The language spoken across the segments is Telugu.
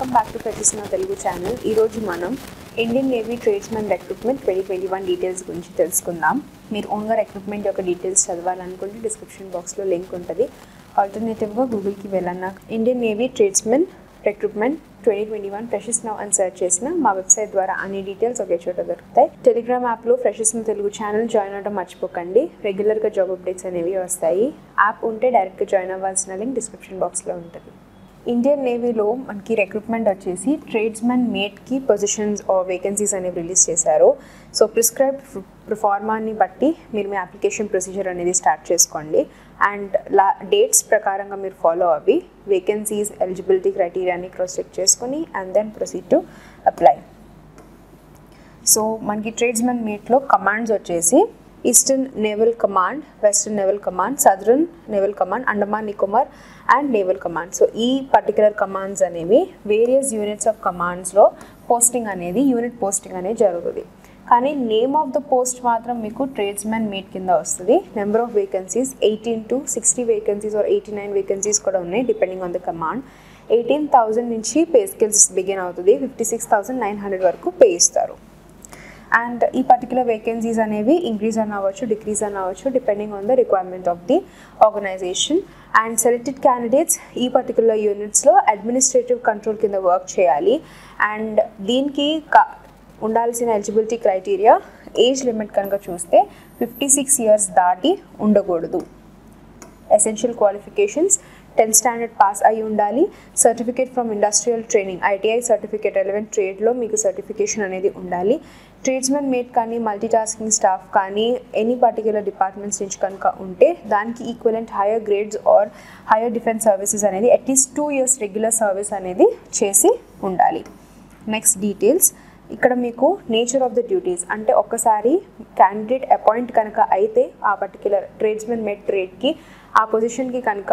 Welcome back to Pratishna Telugu channel. ఈరోజు మనం Indian Navy tradesmen recruitment 2021 details గురించి తెలుసుకుందాం. మీరు ఓన్గా రిక్రూట్మెంట్ యొక్క డీటెయిల్స్ చదవాలనుకుంటే డిస్క్రిప్షన్ బాక్స్లో లింక్ ఉంటుంది. ఆల్టర్నేటివ్గా గూగుల్కి వెళ్ళాక Indian Navy tradesmen recruitment 2021 freshers now అని సెర్చ్ చేసిన మా వెబ్సైట్ ద్వారా అన్ని డీటెయిల్స్ ఒకే చోట దొరుకుతాయి. టెలిగ్రామ్ యాప్లో ఫ్రెషర్స్ తెలుగు ఛానల్ జాయిన్ అవ్వడం మర్చిపోకండి. రెగ్యులర్గా జాబ్ అప్డేట్స్ అనేవి వస్తాయి. యాప్ ఉంటే డైరెక్ట్గా జాయిన్ అవ్వాల్సిన లింక్ డిస్క్రిప్షన్ బాక్స్లో ఉంటుంది. ఇండియన్ నేవీలో మనకి రిక్రూట్మెంట్ వచ్చేసి ట్రేడ్స్మెన్ మేట్కి పొజిషన్స్ వేకెన్సీస్ అనేవి రిలీజ్ చేశారు. సో ప్రిస్క్రైబ్ ప్రొఫార్మాని బట్టి మీరు మీ అప్లికేషన్ ప్రొసీజర్ అనేది స్టార్ట్ చేసుకోండి. అండ్ డేట్స్ ప్రకారంగా మీరు ఫాలో అవ్వి వేకెన్సీస్ ఎలిజిబిలిటీ క్రైటీరియాని క్రాస్ చెక్ చేసుకొని and then proceed to apply. So మనకి ట్రేడ్స్మెన్ మీట్లో కమాండ్స్ వచ్చేసి eastern naval command, western naval command, southern naval command, Andaman Nicobar and naval command. So ఈ పర్టికులర్ కమాండ్స్ అనేవి వేరియస్ యూనిట్స్ ఆఫ్ కమాండ్స్లో పోస్టింగ్ అనేది యూనిట్ పోస్టింగ్ అనేది జరుగుతుంది. కానీ నేమ్ ఆఫ్ ద పోస్ట్ మాత్రం మీకు ట్రేడ్స్మెన్ మీట్ కింద వస్తుంది. Number of vacancies 18 to 60 vacancies or 89 vacancies కూడా ఉన్నాయి డిపెండింగ్ ఆన్ ద కమాండ్. 18,000 నుంచి పే స్కేల్స్ బిగిన్ అవుతుంది. 56,900 వరకు పే ఇస్తారు. అండ్ ఈ పర్టికులర్ వేకెన్సీస్ అనేవి ఇంక్రీజ్ అని అవ్వచ్చు, డిక్రీజ్ అని అవ్వచ్చు depending on the requirement of the organization. And selected candidates ఈ పర్టికులర్ యూనిట్స్లో అడ్మినిస్ట్రేటివ్ కంట్రోల్ కింద వర్క్ చేయాలి. అండ్ దీనికి ఉండాల్సిన ఎలిజిబిలిటీ క్రైటీరియా ఏజ్ లిమిట్ కనుక చూస్తే 56 years దాటి ఉండకూడదు. Essential qualifications 10th standard pass అయి ఉండాలి. Certificate from industrial training, ITI certificate, relevant ట్రేడ్లో మీకు సర్టిఫికేషన్ అనేది ఉండాలి. ట్రేడ్స్మెన్ మేట్ కానీ మల్టీ టాస్కింగ్ స్టాఫ్ కానీ ఎనీ పర్టికులర్ డిపార్ట్మెంట్స్ నుంచి కనుక ఉంటే దానికి equivalent higher grades or higher defence services అనేది అట్లీస్ట్ 2 years రెగ్యులర్ సర్వీస్ అనేది చేసి ఉండాలి. నెక్స్ట్ డీటెయిల్స్, ఇక్కడ మీకు నేచర్ ఆఫ్ ద డ్యూటీస్ అంటే ఒక్కసారి క్యాండిడేట్ అపాయింట్ కనుక అయితే ఆ పర్టికులర్ ట్రేడ్స్మెన్ మేట్ ట్రేడ్కి ఆ పొజిషన్కి కనుక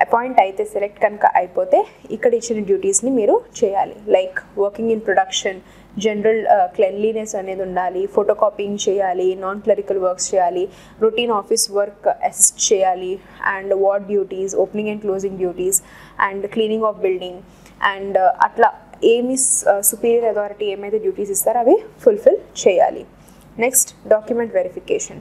అపాయింట్ అయితే సెలెక్ట్ కనుక అయిపోతే ఇక్కడ ఇచ్చిన డ్యూటీస్ని మీరు చేయాలి. Like working in production, general cleanliness అనేది ఉండాలి, ఫోటో కాపీయింగ్ చేయాలి, నాన్ క్లరికల్ వర్క్స్ చేయాలి, రొటీన్ ఆఫీస్ వర్క్ అసిస్ట్ చేయాలి, and ward duties, opening and closing duties and cleaning of building and అట్లా ఏమి సుపీరియర్ అథారిటీ ఏమైతే డ్యూటీస్ ఇస్తారో అవి ఫుల్ఫిల్ చేయాలి. Next document verification.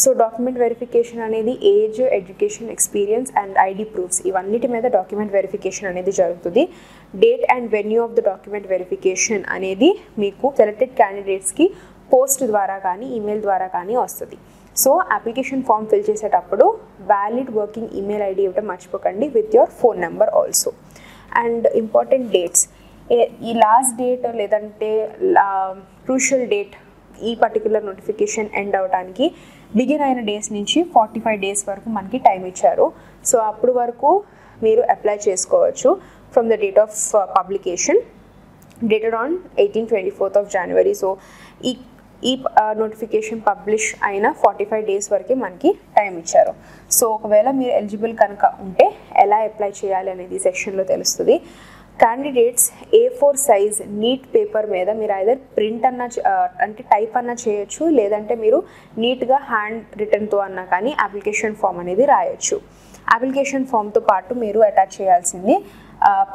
So document verification అనేది age, education, experience and ID proofs ఇవన్నిటి మీద డాక్యుమెంట్ వెరిఫికేషన్ అనేది జరుగుతుంది. Date and venue of the document verification అనేది మీకు సెలెక్టెడ్ క్యాండిడేట్స్కి పోస్ట్ ద్వారా కానీ ఈమెయిల్ ద్వారా కానీ వస్తుంది. సో అప్లికేషన్ ఫామ్ ఫిల్ చేసేటప్పుడు వ్యాలిడ్ వర్కింగ్ ఈమెయిల్ ID ఇవ్వడం మర్చిపోకండి with your phone number also. And important dates, ఈ లాస్ట్ డేట్ లేదంటే క్రూషియల్ డేట్ ఈ పర్టికులర్ నోటిఫికేషన్ ఎండ్ అవడానికి బిగిన్ అయిన డేస్ నుంచి 45 days వరకు మనకి టైం ఇచ్చారు. సో అప్పుడు వరకు మీరు అప్లై చేసుకోవచ్చు from the date of publication dated on 24th of January. So ఈ నోటిఫికేషన్ పబ్లిష్ అయిన 45 days వరకు మనకి టైం ఇచ్చారు. సో ఒకవేళ మీరు ఎలిజిబుల్ కనుక ఉంటే ఎలా అప్లై చేయాలి అనేది సెక్షన్లో తెలుస్తుంది. Candidates A4 size neat paper మీద మీరు ఐదర్ ప్రింట్ అంటే టైప్ అన్నా చేయొచ్చు, లేదంటే మీరు నీట్గా హ్యాండ్ రిటర్న్తో అన్నా కానీ అప్లికేషన్ ఫామ్ అనేది రాయొచ్చు. అప్లికేషన్ ఫామ్తో పాటు మీరు అటాచ్ చేయాల్సింది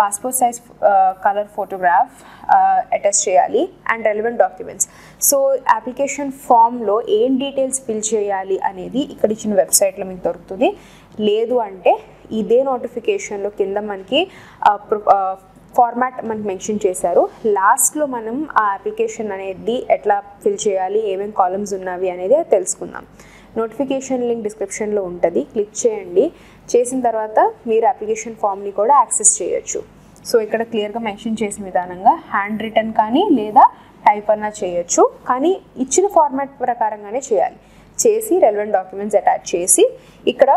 passport size colour photograph attach చేయాలి and relevant documents. So application ఫామ్లో ఏం డీటెయిల్స్ ఫిల్ చేయాలి అనేది ఇక్కడ ఇచ్చిన వెబ్సైట్లో మీకు దొరుకుతుంది. లేదు అంటే ఇదే నోటిఫికేషన్లో కింద మనకి ఫార్మాట్ మనకి మెన్షన్ చేశారు. లాస్ట్లో మనం ఆ అప్లికేషన్ అనేది ఎట్లా ఫిల్ చేయాలి, ఏమేమి కాలమ్స్ ఉన్నవి అనేది తెలుసుకుందాం. నోటిఫికేషన్ లింక్ డిస్క్రిప్షన్లో ఉంటుంది, క్లిక్ చేయండి. చేసిన తర్వాత మీరు అప్లికేషన్ ఫామ్ని కూడా యాక్సెస్ చేయొచ్చు. సో ఇక్కడ క్లియర్గా మెన్షన్ చేసిన విధానంగా హ్యాండ్ రిటర్న్ కానీ లేదా టైప్ అన్నా చేయొచ్చు, కానీ ఇచ్చిన ఫార్మాట్ ప్రకారంగానే చేయాలి. చేసి రెలవెంట్ డాక్యుమెంట్స్ అటాచ్ చేసి ఇక్కడ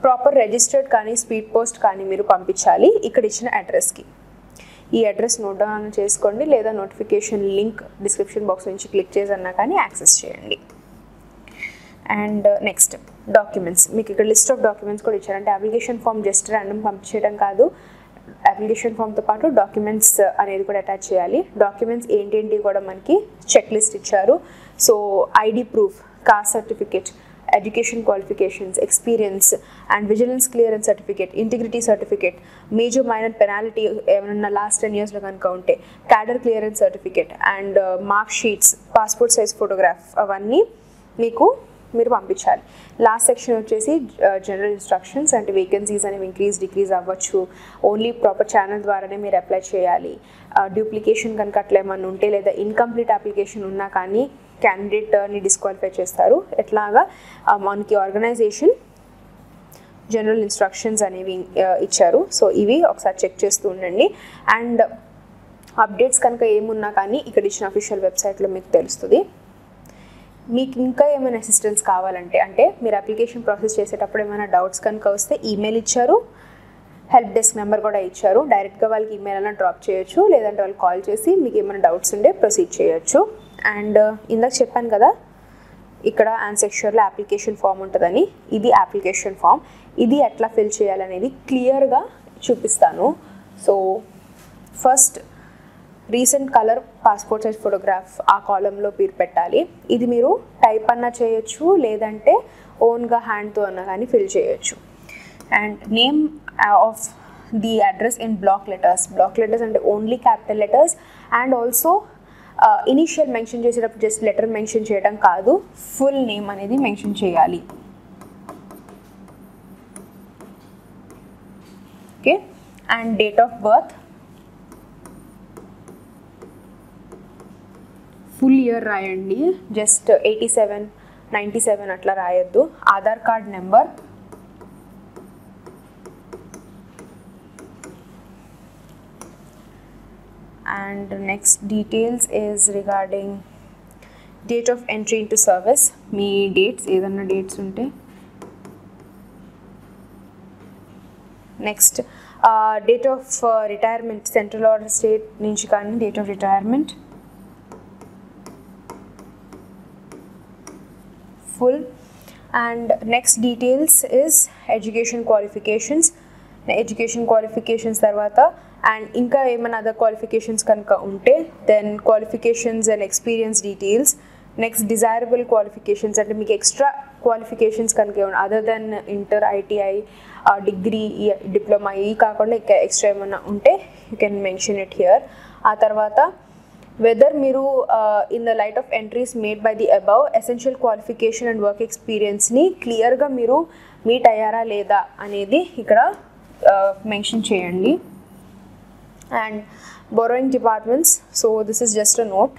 ప్రాపర్ రిజిస్టర్డ్ కానీ స్పీడ్ పోస్ట్ కానీ మీరు పంపించాలి ఇక్కడ ఇచ్చిన అడ్రస్కి. ఈ అడ్రస్ నోట్ డౌన్ చేసుకోండి, లేదా నోటిఫికేషన్ లింక్ డిస్క్రిప్షన్ బాక్స్ నుంచి క్లిక్ చేసన్నా కానీ యాక్సెస్ చేయండి. అండ్ నెక్స్ట్ డాక్యుమెంట్స్, మీకు ఇక్కడ లిస్ట్ ఆఫ్ డాక్యుమెంట్స్ కూడా ఇచ్చారు. అంటే అప్లికేషన్ ఫామ్ జస్ట్ ర్యాండమ్ పంపించడం కాదు, అప్లికేషన్ ఫామ్తో పాటు డాక్యుమెంట్స్ అనేది కూడా అటాచ్ చేయాలి. డాక్యుమెంట్స్ ఏంటి కూడా మనకి చెక్ లిస్ట్ ఇచ్చారు. So ID proof, cost certificate, education qualifications, experience, and vigilance clearance certificate, integrity certificate, major minor penalty ఏమన్నా లాస్ట్ 10 yearsలో కనుక ఉంటే, cadre clearance certificate, and mark sheets, passport size photograph, అవన్నీ మీరు పంపించాలి. లాస్ట్ సెక్షన్ వచ్చేసి జనరల్ ఇన్స్ట్రక్షన్స్, అంటే వేకెన్సీస్ అనేవి ఇంక్రీజ్ డిక్రీజ్ అవ్వచ్చు, ఓన్లీ ప్రాపర్ ఛానల్ ద్వారానే మీరు అప్లై చేయాలి. డూప్లికేషన్ కనుక అట్లా ఏమన్నా ఉంటే లేదా ఇన్కంప్లీట్ అప్లికేషన్ ఉన్నా కానీ క్యాండిడేట్ని డిస్క్వాలిఫై చేస్తారు. ఎట్లాగా మనకి ఆర్గనైజేషన్ జనరల్ ఇన్స్ట్రక్షన్స్ అనేవి ఇచ్చారు. సో ఇవి ఒకసారి చెక్ చేస్తూ ఉండండి. అండ్ అప్డేట్స్ కనుక ఏమున్నా కానీ ఇక్కడ ఇచ్చిన అఫీషియల్ వెబ్సైట్లో మీకు తెలుస్తుంది. మీకు ఇంకా ఏమైనా అసిస్టెన్స్ కావాలంటే, అంటే మీరు అప్లికేషన్ ప్రాసెస్ చేసేటప్పుడు ఏమైనా డౌట్స్ కనుక వస్తే ఈమెయిల్ ఇచ్చారు, హెల్ప్ డెస్క్ నెంబర్ కూడా ఇచ్చారు. డైరెక్ట్గా వాళ్ళకి ఈమెయిల్ అలా డ్రాప్ చేయొచ్చు, లేదంటే వాళ్ళు కాల్ చేసి మీకు ఏమైనా డౌట్స్ ఉంటే ప్రొసీడ్ చేయొచ్చు. అండ్ ఇందాక చెప్పాను కదా ఇక్కడ ఆన్సెక్షన్లో అప్లికేషన్ ఫామ్ ఉంటుందని, ఇది అప్లికేషన్ ఫామ్. ఇది ఎట్లా ఫిల్ చేయాలనేది క్లియర్గా చూపిస్తాను. So first recent colour passport size photograph ఆ కాలంలో మీరు పెట్టాలి. ఇది మీరు టైప్ అన్నా చేయొచ్చు, లేదంటే ఓన్గా హ్యాండ్తో అన్నా కానీ ఫిల్ చేయొచ్చు. And name of the address in block letters. Block letters అంటే only capital letters. And also initial mention చేసేటప్పుడు జస్ట్ లెటర్ మెన్షన్ చేయడం కాదు, ఫుల్ నేమ్ అనేది మెన్షన్ చేయాలి. Okay. And date of birth, full year రాయండి, జస్ట్ 87, 97 అట్లా రాయొద్దు. Aadhaar card number, and next details is regarding date of entry into service. Me dates ఏదన్నా డేట్స్ ఉంటే. Next date of retirement, central or state నుంచి కానీ date of retirement full. And next details is education qualifications. Education qualifications తర్వాత అండ్ ఇంకా ఏమైనా అదర్ క్వాలిఫికేషన్స్ కనుక ఉంటే then qualifications and experience details. Next desirable qualifications, అంటే మీకు ఎక్స్ట్రా క్వాలిఫికేషన్స్ కనుక ఏమన్నా other than inter, ITI, degree, diploma ఇవి కాకుండా ఇంకా ఎక్స్ట్రా ఏమన్నా ఉంటే you can mention it here. ఆ తర్వాత whether మీరు in the light of entries made by the above essential qualification and work experience ని క్లియర్గా మీరు మీట్ అయ్యారా లేదా అనేది ఇక్కడ మెన్షన్ చేయండి. And borrowing departments, so this is just a note.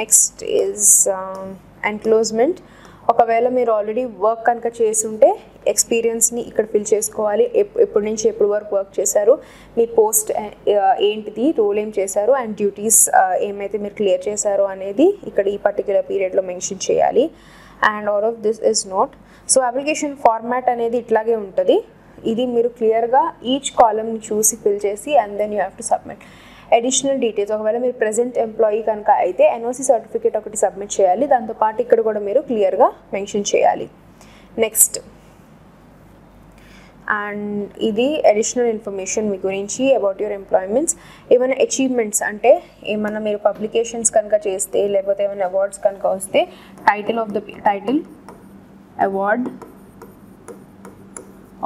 Next is enclosement. ఒకవేళ మీరు ఆల్రెడీ వర్క్ కనుక చేస్తుంటే ఎక్స్పీరియన్స్ని ఇక్కడ ఫిల్ చేసుకోవాలి. ఎప్పటి నుంచి ఎప్పటి వరకు వర్క్ చేశారు, మీ పోస్ట్ ఏంటిది, రోల్ ఏం చేశారు, అండ్ డ్యూటీస్ ఏమైతే మీరు క్లియర్ చేశారో అనేది ఇక్కడ ఈ పర్టిక్యులర్ పీరియడ్లో మెన్షన్ చేయాలి. And all of this is note. So application format అనేది ఇట్లాగే ఉంటుంది. ఇది మీరు క్లియర్గా ఈచ్ కాలమ్ని చూసి ఫిల్ చేసి and then you have to submit. Additional details, ఒకవేళ మీరు ప్రెజెంట్ ఎంప్లాయీ కనుక అయితే ఎన్ఓసి సర్టిఫికేట్ ఒకటి సబ్మిట్ చేయాలి. దాంతోపాటు ఇక్కడ కూడా మీరు క్లియర్గా మెన్షన్ చేయాలి. నెక్స్ట్ అండ్ ఇది అడిషనల్ ఇన్ఫర్మేషన్ మీ గురించి అబౌట్ యువర్ ఎంప్లాయ్మెంట్స్. ఏమైనా అచీవ్మెంట్స్ అంటే ఏమైనా మీరు పబ్లికేషన్స్ కనుక చేస్తే లేకపోతే ఏమైనా అవార్డ్స్ కనుక వస్తే title of the title, award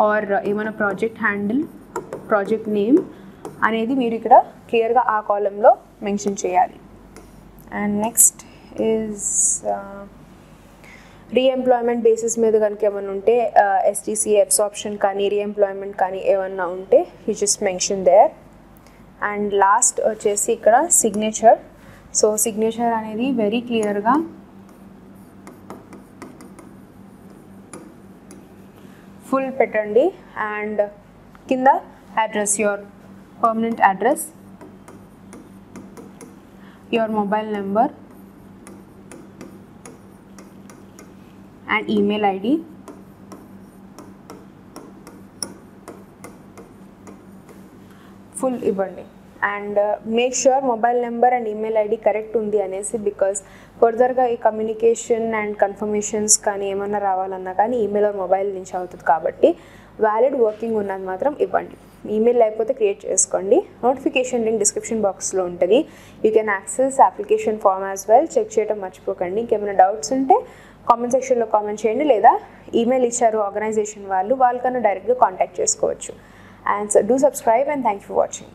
or ఏమైనా ప్రాజెక్ట్ హ్యాండిల్, ప్రాజెక్ట్ నేమ్ అనేది మీరు ఇక్కడ క్లియర్గా ఆ కాలంలో మెన్షన్ చేయాలి. And next is reemployment basis మీద కనుక ఏమైనా ఉంటే ఎస్టీసీ అబ్సార్ప్షన్ కానీ రీఎంప్లాయ్మెంట్ కానీ ఏమన్నా ఉంటే you just mention there. And last వచ్చేసి ఇక్కడ సిగ్నేచర్. సో సిగ్నేచర్ అనేది వెరీ క్లియర్గా ఫుల్ పెట్టండి. అండ్ కింద address, your permanent address, your mobile number and email ID. Full ఇవ్వండి. And make sure mobile number and email ID correct ఉంది అనేసి, బికాస్ ఫర్దర్గా ఈ కమ్యూనికేషన్ అండ్ కన్ఫర్మేషన్స్ కానీ ఏమన్నా రావాలన్నా కానీ ఈమెయిల్ ఆర్ మొబైల్ నుంచి అవుతుంది కాబట్టి వ్యాలిడ్ వర్కింగ్ ఉన్నది మాత్రం ఇవ్వండి. ఈమెయిల్ లేకపోతే క్రియేట్ చేసుకోండి. నోటిఫికేషన్ లింక్ డిస్క్రిప్షన్ బాక్స్లో ఉంటుంది. You can access application form as well. Check చేయడం మర్చిపోకండి. ఇంకేమైనా డౌట్స్ ఉంటే కామెంట్ సెక్షన్లో కామెంట్ చేయండి, లేదా ఈమెయిల్ ఇచ్చారు ఆర్గనైజేషన్ వాళ్ళకన్నా డైరెక్ట్గా కాంటాక్ట్ చేసుకోవచ్చు. And do subscribe and thank you for watching.